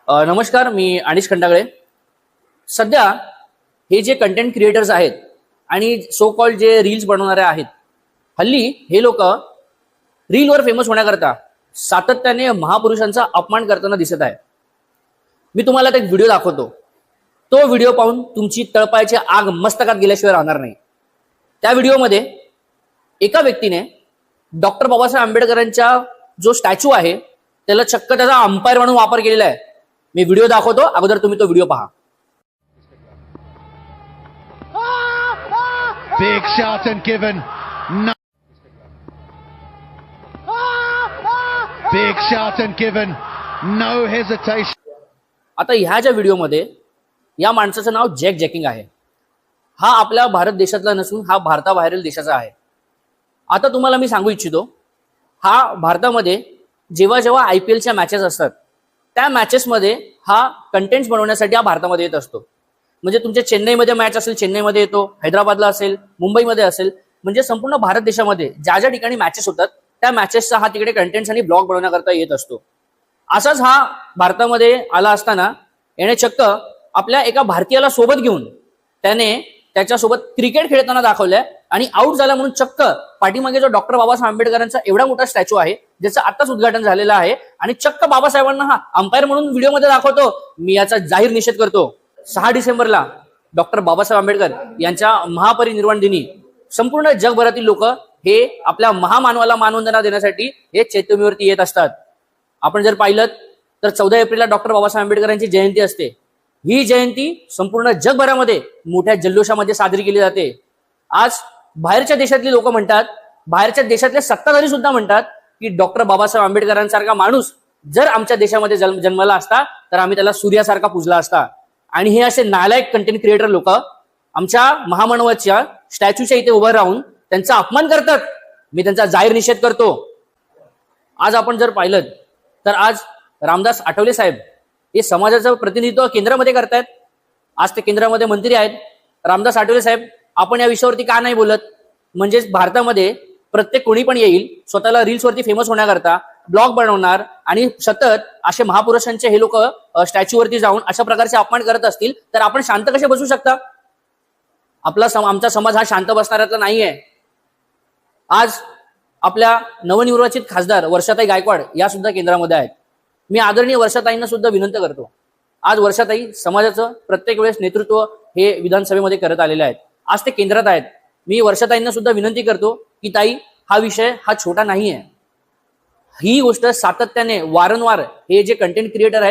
नमस्कार, मी अनिश खंडागळे. सध्या हे जे कंटेंट क्रिएटर्स आहेत आणि सो कॉल्ड जे रील्स बनवणारे आहेत, हल्ली हे लोक रीलवर फेमस होण्याकरता सातत्याने महापुरुषांचा अपमान करताना दिसत आहे. मी तुम्हाला एक व्हिडिओ दाखवतो. तो व्हिडिओ पाहून तुमची तळपायाची आग मस्तकात गेल्याशिवाय राहणार नाही. त्या व्हिडिओमध्ये एका व्यक्तीने डॉक्टर बाबासाहेब आंबेडकरांच्या जो स्टॅच्यू आहे त्याला चक्क त्याचा अंपायर म्हणून वापर केलेला आहे. मी व्हिडिओ दाखवतो, अगोदर तुम्ही तो व्हिडिओ पहा. Big shot and given. No. Big shot and given. No hesitation. आता ह्या ज्या व्हिडिओमध्ये या माणसाचं नाव जॅक जॅकिंग आहे. हा आपल्या भारत देशातला नसून हा भारताबाहेरील देशाचा आहे. आता तुम्हाला मी सांगू इच्छितो, हा भारतामध्ये जेव्हा जेव्हा IPLच्या मॅचेस असतात त्या मॅचेसमध्ये हा कंटेंट्स बनवण्यासाठी हा भारतामध्ये येत असतो. म्हणजे तुमच्या चेन्नईमध्ये मॅच असेल, चेन्नईमध्ये येतो, हैदराबादला असेल, मुंबईमध्ये असेल, म्हणजे संपूर्ण भारत देशामध्ये ज्या ज्या ठिकाणी मॅचेस होतात त्या मॅचेसचा हा तिकडे कंटेंट्स आणि ब्लॉग बनवण्याकरता येत असतो. असाच हा भारतामध्ये आला असताना याने चक्क आपल्या एका भारतीयाला सोबत घेऊन त्याने त्याच्यासोबत क्रिकेट खेळताना दाखवलंय आणि आउट झाला म्हणून चक्क पाठीमागे जो डॉक्टर बाबासाहेब आंबेडकरांचा एवढा मोठा स्टॅच्यू आहे ज्याचं आताच उद्घाटन झालेलं आहे आणि चक्क बाबासाहेबांना हा अंपायर म्हणून व्हिडिओमध्ये दाखवतो. मी याचा जाहीर निषेध करतो. 6 डिसेंबरला डॉक्टर बाबासाहेब आंबेडकर यांच्या महापरिनिर्वाण दिनी संपूर्ण जगभरातील लोक हे आपल्या महामानवाला मानवंदना देण्यासाठी हे चैत्यभूमीवरती येत असतात. आपण जर पाहिलं तर 14 एप्रिलला डॉक्टर बाबासाहेब आंबेडकरांची जयंती असते. ही जयंती संपूर्ण जगभरामध्ये मोठ्या जल्लोषामध्ये साजरी केली जाते. आज बाहेरच्या देशातली लोक म्हणतात, बाहेरच्या देशातले सत्ताधारी सुद्धा म्हणतात की डॉक्टर बाबासाहेब आंबेडकरांसारखा माणूस जर आमच्या देशामध्ये जन्मला असता तर आम्ही त्याला सूर्यासारखा पूजला असता. आणि हे असे नालायक कंटेंट क्रिएटर लोक आमच्या महामानवाच्या स्टॅच्यूच्या इथे उभं राहून त्यांचा अपमान करतात. मी त्यांचा जाहीर निषेध करतो. आज आपण जर पाहिलं तर आज रामदास आठवले साहेब हे समाजाचं प्रतिनिधित्व केंद्रामध्ये करतायत. आज ते केंद्रामध्ये मंत्री आहेत. रामदास आठवले साहेब, आपण या विषयावरती का नाही बोलत? म्हणजेच भारतामध्ये प्रत्येक कोणी पण येईल, स्वतःला रील्सवरती फेमस होण्याकरता ब्लॉग बनवणार आणि सतत असे महापुरुषांचे हे लोक स्टॅच्यूवरती जाऊन अशा प्रकारचे अपमान करत असतील तर आपण शांत कसे बसू शकता? आमचा समाज हा शांत बसणाऱ्यातला नाहीये. आज आपल्या नवनिर्वाचित खासदार वर्षाताई गायकवाड या सुद्धा केंद्रामध्ये आहेत. मी आदरणीय वर्षाताईंना सुद्धा विनंती करतो. आज वर्षाताई समाजाचं प्रत्येक वेळेस नेतृत्व हे विधानसभेमध्ये करत आलेले आहेत. आज ते केंद्रात आहेत. मी वर्षाताईंना सुद्धा विनंती करतो की ताई, हा विषय हा छोटा नाहीये. ही गोष्ट सातत्याने वारंवार हे जे कंटेंट क्रिएटर आहेत